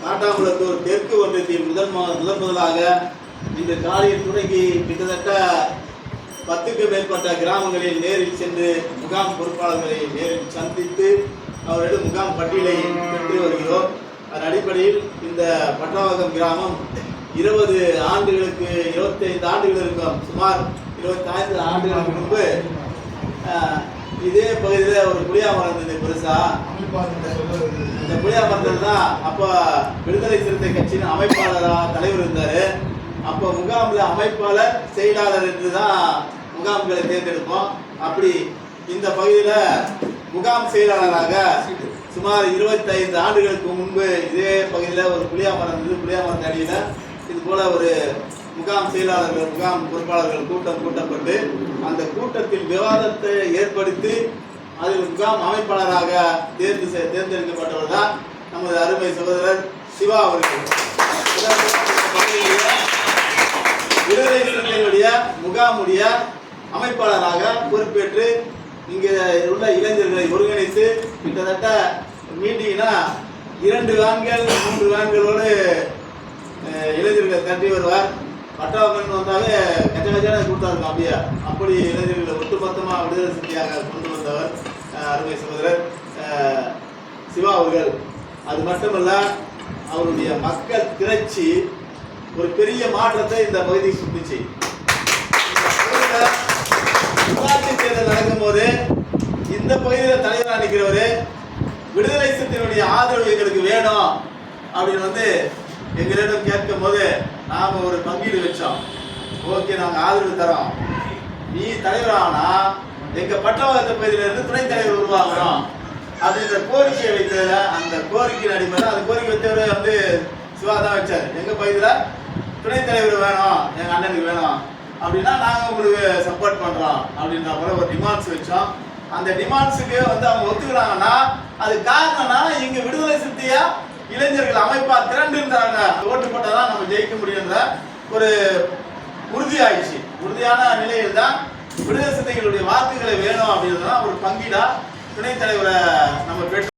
காட்டாங்குளத்தூர் தெற்கு ஒன்றியத்தில் முதலாக இந்த காலையில் தொடங்கி கிட்டத்தட்ட 10க்கும் மேற்பட்ட கிராமங்களில் நேரில் சென்று முகாம் பொறுப்பாளர்களை நேரில் சந்தித்து அவர்களிடம் முகாம் பட்டியலை பெற்று வருகிறோம். அதன் அடிப்படையில் இந்த பட்டாவகம் கிராமம் 20 ஆண்டுகளுக்கு 25 ஆண்டுகள் இருக்கும். சுமார் 25 ஆண்டுகளுக்கு முன்பு இதே பகுதியில் ஒரு புளியா மரம் இருந்தது பெருசா. இந்த புளியா மரத்தில் தான் அப்போ விடுதலை சிறுத்தை கட்சியின் அமைப்பாளராக தலைவர் இருந்தார். அப்போ முகாமில் அமைப்பாளர் செயலாளர் என்று தான் முகாம்களை தேர்ந்தெடுப்போம். அப்படி இந்த பகுதியில் முகாம் செயலாளராக சுமார் 25 ஆண்டுகளுக்கு முன்பு இதே பகுதியில் ஒரு புளியா மரம் இருந்தது. புளியா மரத்து அடியில் இது போல ஒரு முகாம் செயலாளர்கள் முகாம் பொறுப்பாளர்கள் கூட்டப்பட்டு அந்த கூட்டத்தில் விவாதத்தை ஏற்படுத்தி அதில் முகாம் அமைப்பாளராக தேர்ந்தெடுக்கப்பட்டவர் தான் நமது அருமை சகோதரர் சிவா அவர்கள். விடுதலை சிறுத்தைகளுடைய முகாமுடைய அமைப்பாளராக பொறுப்பேற்று இங்கே உள்ள இளைஞர்களை ஒருங்கிணைத்து கிட்டத்தட்ட மீட்டிங்னா 2 வேன்கள் 3 வேன்களோடு இளைஞர்களை தட்டி வருவார். பட்டாவகன் வந்தாலே கச்சகச்சான கூட்டம் இருக்கும். அப்படியே அப்படி இளைஞர்களை ஒட்டுமொத்தமாக விடுதலை சிறுத்தையாக கொண்டு வந்தவர் அருமை சகோதரர் சிவா அவர்கள். அது மட்டுமல்ல, அவருடைய மக்கள் திரட்சி ஒரு பெரிய மாற்றத்தை இந்த பகுதிக்கு சுட்டுச்சு. உள்ளாட்சி தேர்தல் நடக்கும் போது இந்த பகுதியில் தலைவராக நிற்கிறவர் விடுதலை சிறுத்தைகளுடைய ஆதரவு எங்களுக்கு வேணும் அப்படின்னு எங்களிடம் கேட்கும் போது நாம் ஒரு பங்கீடு வச்சோம். ஓகே, நாங்கள் ஆதரவு தரோம், நீ தலைவரானா எங்கள் பட்டவகத்தை பகுதியிலிருந்து துணைத் தலைவர் உருவாகிறோம் அப்படின்ற கோரிக்கையை வைத்ததில் அந்த கோரிக்கையின் அடிப்படையில் அந்த கோரிக்கை வைத்தவர் சிவா தான் வச்சார். எங்கள் பகுதியில் துணைத் தலைவர் வேணும், எங்கள் அண்ணனுக்கு வேணும் அப்படின்னா நாங்கள் உங்களுக்கு சப்போர்ட் பண்ணுறோம் அப்படின்ற போல ஒரு டிமாண்ட்ஸ் வச்சோம். அந்த டிமாண்ட்ஸுக்கு அவங்க ஒத்துக்கிறாங்கன்னா அது காரணம்னா இங்கே விடுதலை சிறுத்தையா இளைஞர்கள் அமைப்பா திரண்டு இருந்தாங்க. ஓட்டு போட்டாதான் நம்ம ஜெயிக்க முடியுன்ற ஒரு உறுதியாயிடுச்சு. உறுதியான நிலையில் தான் விடுதலை சிறுத்தைகளுடைய வாக்குகளை வேணும் அப்படின்றதுதான் ஒரு பங்கீடா துணைத் தலைவரை நம்ம